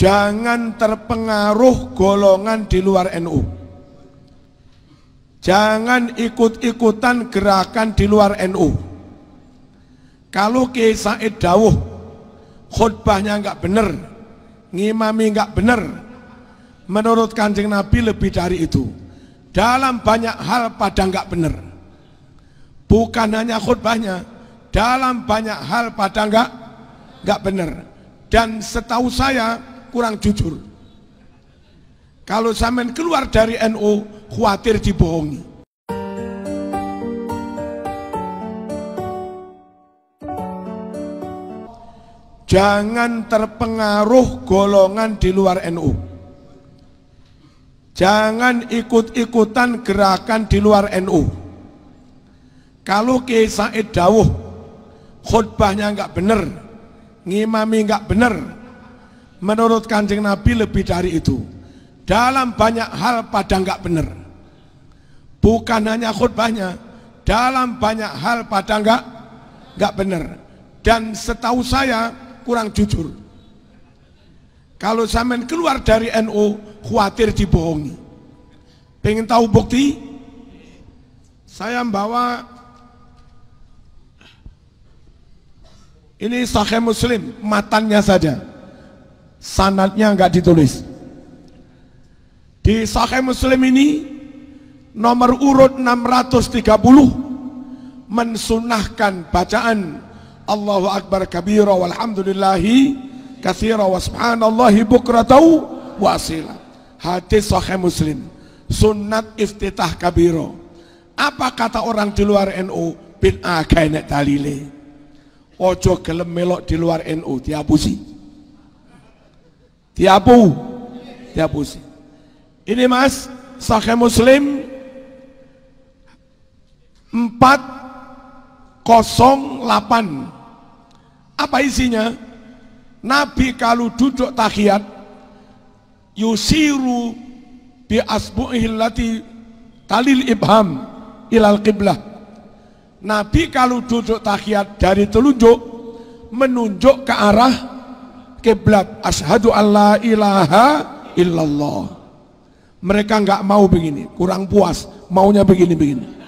Jangan terpengaruh golongan di luar NU. Jangan ikut-ikutan gerakan di luar NU. Kalau Kiai Said dawuh khutbahnya enggak benar, ngimami enggak benar, menurut Kanjeng Nabi lebih dari itu. Dalam banyak hal pada enggak benar. Bukan hanya khutbahnya, dalam banyak hal pada enggak benar. Dan setahu saya kurang jujur. Kalau sampean keluar dari NU, khawatir dibohongi. Jangan terpengaruh golongan di luar NU. Jangan ikut-ikutan gerakan di luar NU. Kalau Kiai Said dawuh khutbahnya enggak benar, ngimami enggak benar, menurut Kanjeng Nabi lebih dari itu. Dalam banyak hal pada enggak benar. Bukan hanya khutbahnya, dalam banyak hal pada enggak benar. Dan setahu saya kurang jujur. Kalau sampean keluar dari NU, khawatir dibohongi. Pengen tahu bukti? Saya membawa ini Sahih Muslim, matannya saja, sanadnya enggak ditulis. Di Sahih Muslim ini nomor urut 630 mensunahkan bacaan Allahu Akbar kabira walhamdulillahi katsira wa subhanallahi bukratan wa asila. Hadis Sahih Muslim, sunnat iftitah kabira. Apa kata orang di luar NU? Bid'ah kene dalile. Ojo gelem melok di luar NU, dihapusi. Dihapusi. Ini Mas, Sahih Muslim 408. Apa isinya? Nabi kalau duduk tahiyat yusiru bi asbu'ihi allati talil ibham ilal qiblah. Nabi kalau duduk tahiyat dari telunjuk menunjuk ke arah kiblat. Asyhadu alla ilaha illallah. Mereka enggak mau begini, kurang puas, maunya begini-begini.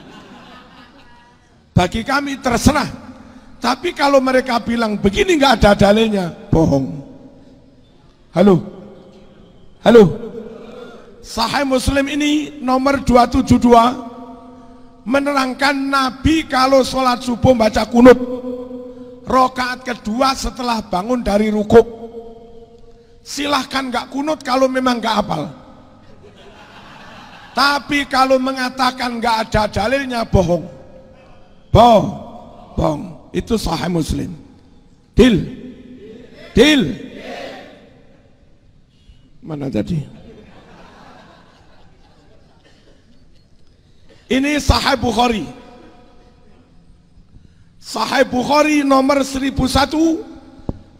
Bagi kami terserah. Tapi kalau mereka bilang begini enggak ada dalilnya, bohong. Halo. Sahih Muslim ini nomor 272 menerangkan Nabi kalau sholat subuh baca kunut rakaat kedua setelah bangun dari rukuk. Silahkan enggak kunut kalau memang enggak hafal. Tapi kalau mengatakan enggak ada dalilnya, bohong. Bohong. Itu Sahih Muslim. Deal. Mana tadi? Ini Sahih Bukhari. Sahih Bukhari nomor 1001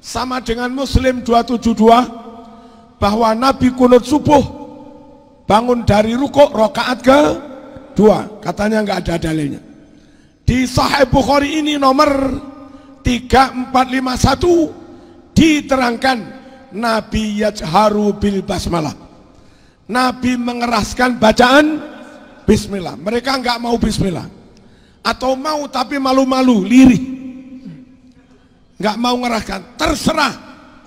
sama dengan Muslim 272 bahwa Nabi kunut subuh bangun dari rukuk rakaat kedua. Katanya enggak ada dalilnya. Di Sahih Bukhari ini nomor 3451 diterangkan Nabi yajharu bil basmalah. Nabi mengeraskan bacaan bismillah. Mereka enggak mau bismillah. Atau mau tapi malu-malu, lirih. Enggak mau ngeraskan. Terserah,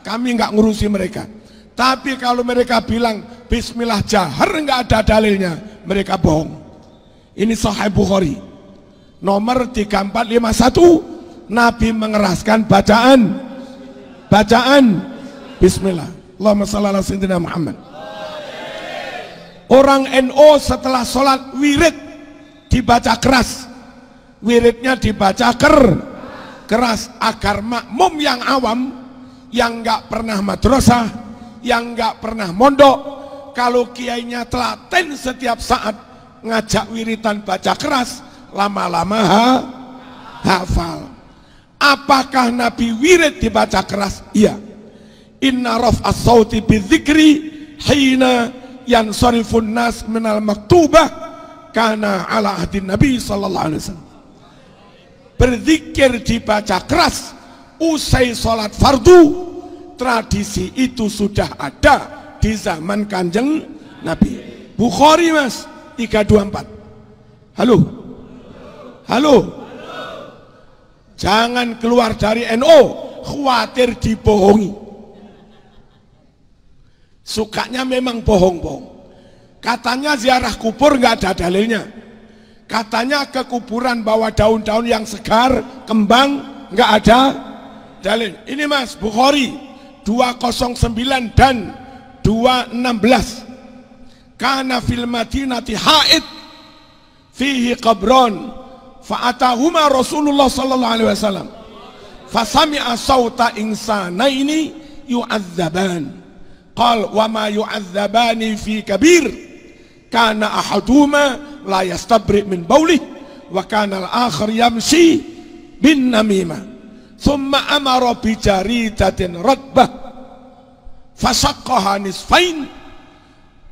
kami enggak ngurusi mereka. Tapi kalau mereka bilang bismillah jahar enggak ada dalilnya, mereka bohong. Ini Sahih Bukhari nomor 3451. Nabi mengeraskan bacaan bismillah. Allahumma shalli ala sayyidina Muhammad. Orang NU setelah sholat wirid dibaca keras, wiridnya dibaca keras agar makmum yang awam, yang nggak pernah madrasah, yang nggak pernah mondok, kalau kiainya telaten setiap saat ngajak wiridan baca keras, lama-lama hafal. Apakah Nabi wirid dibaca keras? Iya. Inna raf'as sauti bidzikri hina yansarifun nas minal maktubah kana ala ahdin Nabi sallallahu alaihi wasallam. Berzikir dibaca keras usai sholat fardu tradisi itu sudah ada di zaman Kanjeng Nabi. Bukhari Mas 324. Halo, halo, jangan keluar dari NU khawatir dibohongi. Sukanya memang bohong-bohong. Katanya ziarah kubur nggak ada dalilnya. Katanya ke kuburan bawa daun-daun yang segar, kembang, nggak ada dalil. Ini Mas Bukhari 209 dan 216. Kana fil madinati haid fihi qabron fa'atahuma Rasulullah sallallahu alaihi wasallam fasami'a sauta insanaini yu'adzaban. Qal wa ma yu'adzabani fi kabir kana ahaduma la yastabri min baulih wa kana al-akhar yamshi bin namimah thumma amara bi jaridatin radbah fasaqqaha nisfain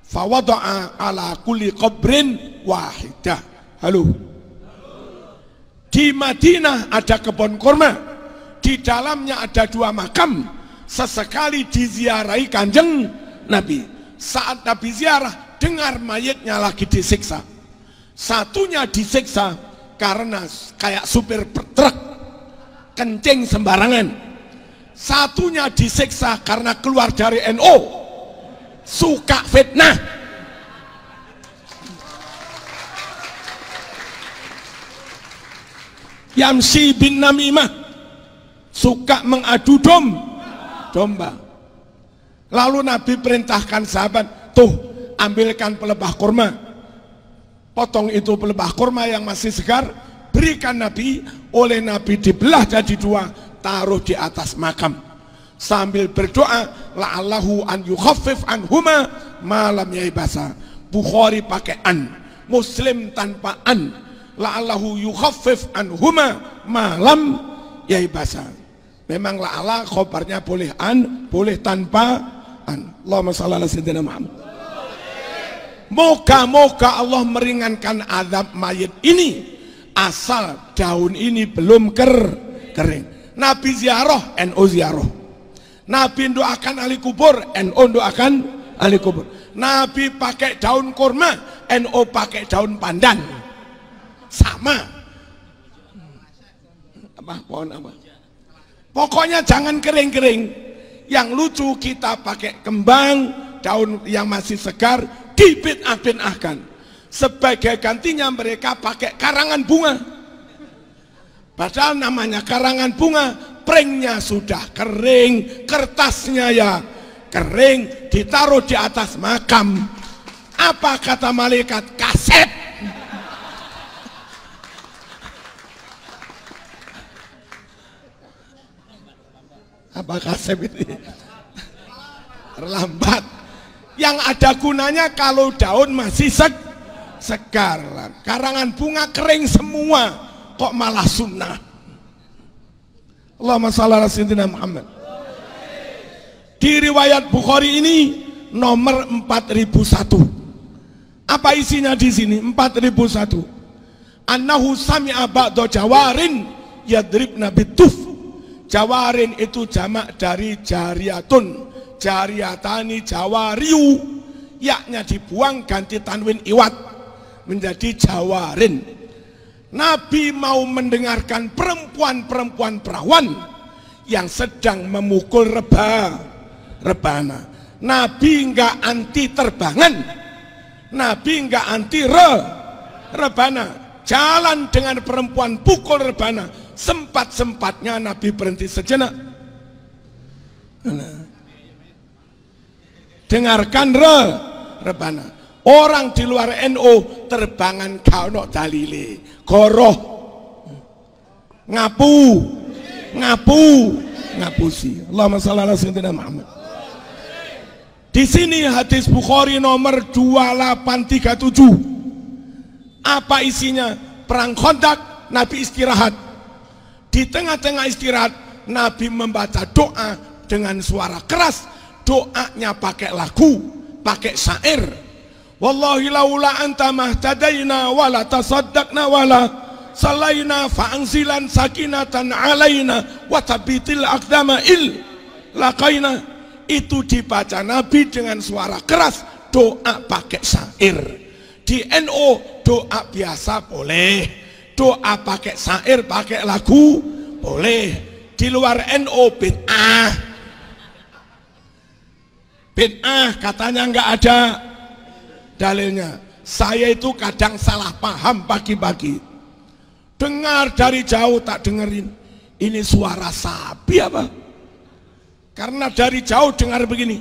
fawada'a ala kulli qabrin wahidah. Halo, di Madinah ada kebun kurma, di dalamnya ada 2 makam. Sesekali diziarahi Kanjeng Nabi. Saat Nabi ziarah, dengar mayitnya lagi disiksa. Satunya disiksa karena kayak supir truk kencing sembarangan. Satunya disiksa karena keluar dari NU, suka fitnah. Yamsi bin namimah, suka mengadu domba. Lalu Nabi perintahkan sahabat, tuh ambilkan pelebah kurma, potong itu pelebah kurma yang masih segar, berikan Nabi. Oleh Nabi dibelah jadi 2, taruh di atas makam sambil berdoa, la'allahu an yukhaffif anhuma malam yaibasa. Bukhari pakai an, Muslim tanpa an, la'allahu yukhaffif anhuma malam yaibasa. Memang la'ala khobarnya boleh an, boleh tanpa an. Allahumma shalli ala sayyidina Muhammad. Moga-moga Allah meringankan azab mayit ini, asal daun ini belum kering. Nabi ziarah, NU ziarah. Nabi doakan ahli kubur, NU doakan ahli kubur. Nabi pakai daun kurma, NU pakai daun pandan. Sama. Apa? Pohon apa? Pokoknya jangan kering-kering. Yang lucu kita pakai kembang, daun yang masih segar, dibid'ah-bid'ahkan. Sebagai gantinya mereka pakai karangan bunga. Padahal namanya karangan bunga, pringnya sudah kering, kertasnya ya kering, ditaruh di atas makam. Apa kata malaikat? Kaset. Apa kasep itu? Terlambat. Yang ada gunanya kalau daun masih segar. Karangan bunga kering semua, kok malah sunnah. Allahumma shalli ala sayyidina Muhammad. Di riwayat Bukhari ini nomor 4001. Apa isinya di sini? 4001. Annahu sami'a ba'da jawarin yadribna bituf. Jawarin itu jamak dari jariyatun, jariyatani, jawariu, yaknya dibuang ganti tanwin iwat menjadi jawarin. Nabi mau mendengarkan perempuan-perempuan perawan yang sedang memukul rebana. Nabi enggak anti terbangan, Nabi enggak anti rebana. Jalan dengan perempuan pukul rebana. Sempat-sempatnya Nabi berhenti sejenak. Dengarkan rebana. Orang di luar NU terbangan kau dalile, goroh, ngapusi. Allahumma shalli ala sayyidina Muhammad. Di sini hadis Bukhari nomor 2837. Apa isinya? Perang Khandaq, Nabi istirahat. Di tengah-tengah istirahat, Nabi membaca doa dengan suara keras. Doanya pakai lagu, pakai syair. Wallahi laula anta mahtadaina wala tasaddaqna wala salaina fa'anzilan sakinatan alaina wa tabitil aqdama laqaina, itu dibaca Nabi dengan suara keras, doa pakai syair. Di NU doa biasa boleh, doa pakai syair, pakai lagu boleh. Di luar NU bid'ah. Bid'ah katanya nggak ada dalilnya. Saya itu kadang salah paham pagi-pagi. Dengar dari jauh tak dengerin. Ini suara sapi apa? Karena dari jauh dengar begini.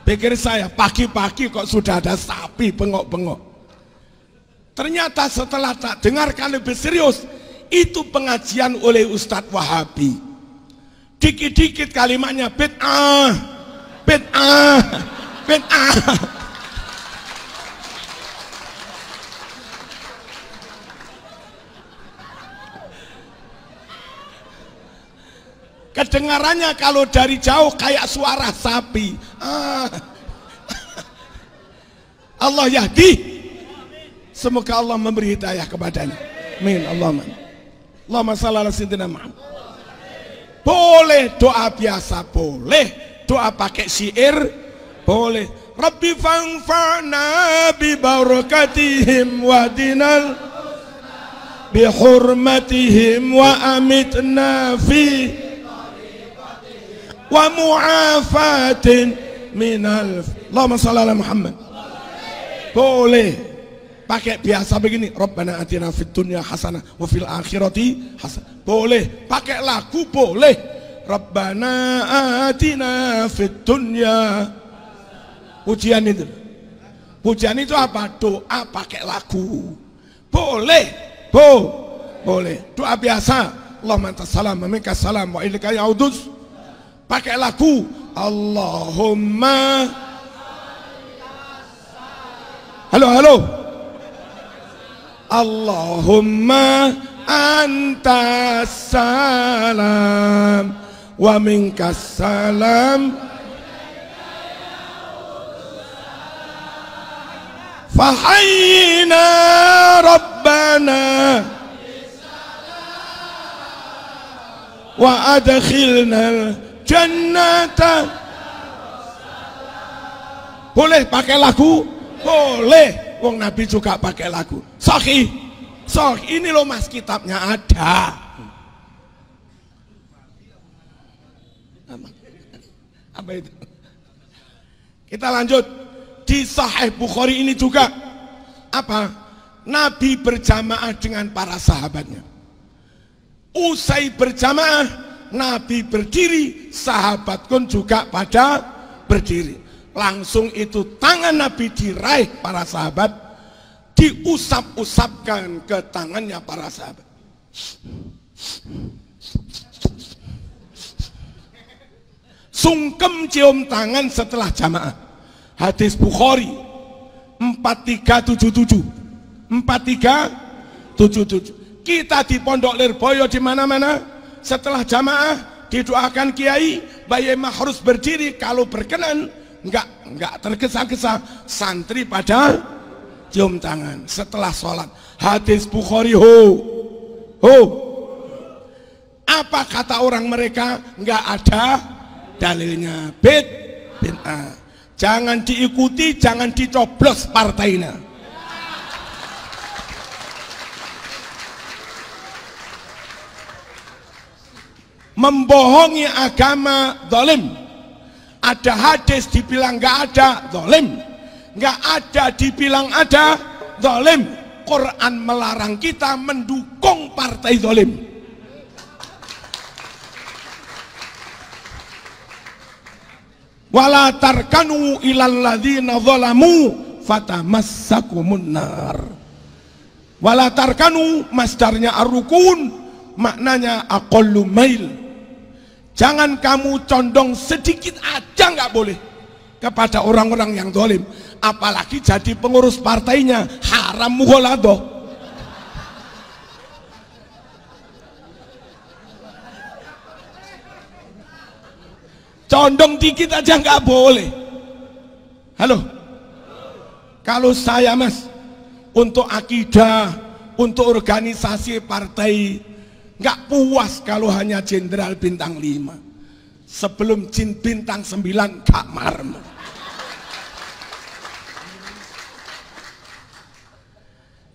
Pikir saya pagi-pagi kok sudah ada sapi bengok-bengok. Ternyata setelah tak dengarkan lebih serius, itu pengajian oleh Ustadz Wahabi. Dikit-dikit kalimatnya bid'ah, bid'ah, bid'ah. Kedengarannya kalau dari jauh kayak suara sapi. Allah yahdi. Semoga Allah memberi hidayah kepadanya. Amin. Allahumma shalli ala sayyidina Muhammad. Boleh doa biasa, boleh doa pakai syair, boleh. Rabbi fanfa'na bi barakatihim wa dinal bi hurmatihim wa amitna fi wa mu'afatin minal. Allahumma shalli ala Muhammad. Boleh pakai biasa begini, Rabbana atina fid dunya hasanah wa fil akhirati hasanah. Boleh pakai lagu, boleh. Rabbana atina fid dunya. Pujian itu. Pujian itu apa? Doa pakai lagu. Boleh. Boleh. Doa biasa. Allahumma antas salam wa minkas salam wa ilaika ya'udus. Pakai lagu. Allahumma. Halo. Allahumma antas salam wa minkas salam fahayyina rabbana wa adkhilna jannata. Boleh pakai lagu? Boleh. Wong Nabi juga pakai lagu. Sahih. Ini loh mas, kitabnya ada. Apa itu? Kita lanjut. Di Sahih Bukhari ini juga apa? Nabi berjamaah dengan para sahabatnya. Usai berjamaah, Nabi berdiri, sahabat pun juga pada berdiri. Langsung itu tangan Nabi diraih para sahabat, diusap-usapkan ke tangannya para sahabat. Sungkem cium tangan setelah jamaah. Hadis Bukhari 4377. 4377. Kita di Pondok Lirboyo di mana-mana setelah jamaah didoakan kiai, Bayi harus berdiri, kalau berkenan enggak tergesa-gesa, santri pada cium tangan setelah sholat. Hadis Bukhari. Apa kata orang mereka? Enggak ada dalilnya. Bid'ah. Jangan diikuti, jangan dicoblos partainya. Membohongi agama zalim. Ada hadis dibilang nggak ada, zalim. Nggak ada dibilang ada, zalim. Quran melarang kita mendukung partai zalim. Wala tarkanu ilal ladzina zalamu fatamassakumun nar. Wala tarkanu masdarnya ar-rukun, maknanya aqallu mail. Jangan kamu condong sedikit aja, nggak boleh kepada orang-orang yang zalim, apalagi jadi pengurus partainya. Haram mughaladah. Condong dikit aja nggak boleh. Halo, kalau saya mas, untuk akidah, untuk organisasi partai, nggak puas kalau hanya jenderal bintang 5. Sebelum jin bintang 9 gak marem.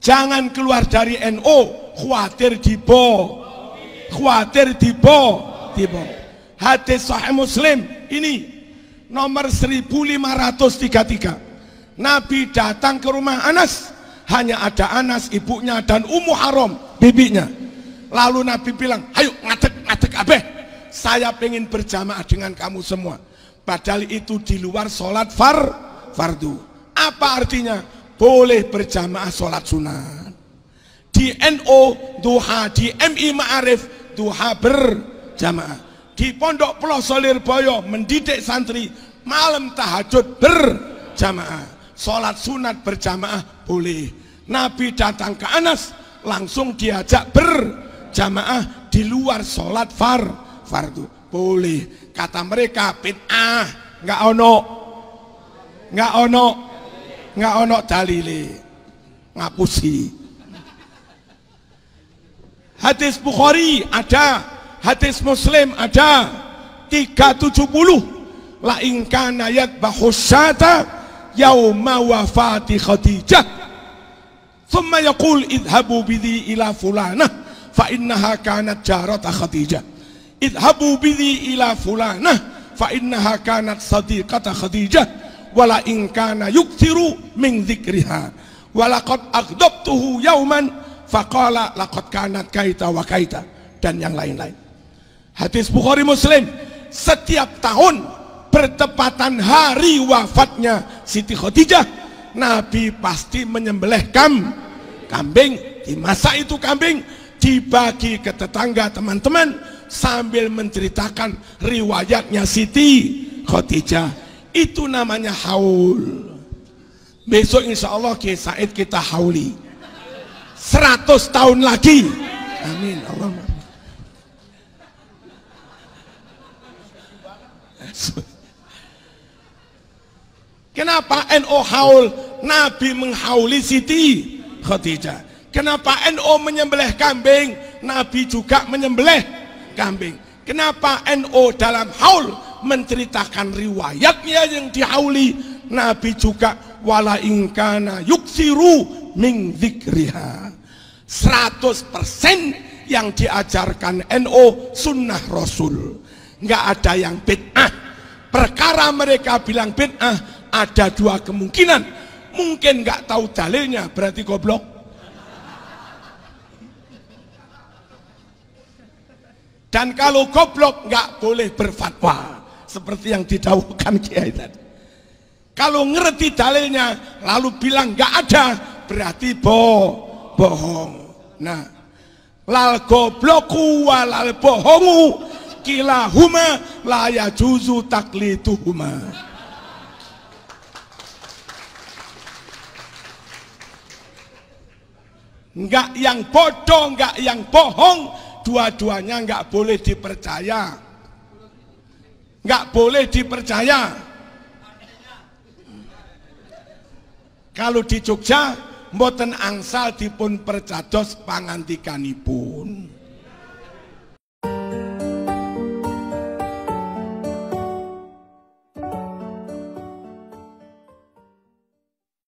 Jangan keluar dari NU, khawatir dibo. Hadis Sahih Muslim ini nomor 1533. Nabi datang ke rumah Anas, hanya ada Anas, ibunya, dan Ummu Haram, bibinya. Lalu Nabi bilang, ayo ngadeg abeh, saya pengen berjamaah dengan kamu semua. Padahal itu di luar sholat fardu. Apa artinya? Boleh berjamaah sholat sunat. Di NU duha, di MI Ma'arif duha berjamaah. Di Pondok Pelosok Lirboyo mendidik santri malam tahajud berjamaah. Sholat sunat berjamaah boleh. Nabi datang ke Anas, langsung diajak berjamaah di luar sholat fardu. Boleh. Kata mereka bid'ah, nggak ono dalile, ngapusi. Hadis Bukhari ada, hadis Muslim ada, 370. La in kana yadbahu syata yauma wafati Khadijah thumma yaqul idhabu bidhi ila fulanah fa innaha kanat jarata Khadijah, idhabu bidhi ila fulanah fa innaha kanat sadiqata Khadijah, wala in kana yukthiru min dzikriha walaqad aghdabtuhu yauman faqala laqad kanat kaita wa kaita, dan yang lain-lain. Hadis Bukhari Muslim. Setiap tahun bertepatan hari wafatnya Siti Khadijah, Nabi pasti menyembelih kambing. Di masa itu kambing dibagi ke tetangga, teman-teman, sambil menceritakan riwayatnya Siti Khadijah. Itu namanya haul. Besok insya Allah Kiai Said kita hauli 100 tahun lagi. Amin. Allahumma. Kenapa NU haul? Nabi menghauli Siti Khadijah. Kenapa NU menyembelih kambing? Nabi juga menyembelih kambing. Kenapa NU dalam haul menceritakan riwayatnya yang dihauli? Nabi juga wala ingkana yuksiru min dzikriha. 100% yang diajarkan NU sunnah Rasul. Nggak ada yang bid'ah. Perkara mereka bilang bid'ah, ada dua kemungkinan. Mungkin nggak tahu dalilnya, berarti goblok. Dan kalau goblok nggak boleh berfatwa, seperti yang didawuhkan Kiai tadi. Kalau ngerti dalilnya lalu bilang nggak ada, berarti bohong. Nah, lal gobloku walal bohongu kilahuma la yajuzu takliduhuma. Enggak yang bodoh, enggak yang bohong, dua-duanya enggak boleh dipercaya. Enggak boleh dipercaya. Kalau di Jogja mboten angsal dipun percados pangantikanipun.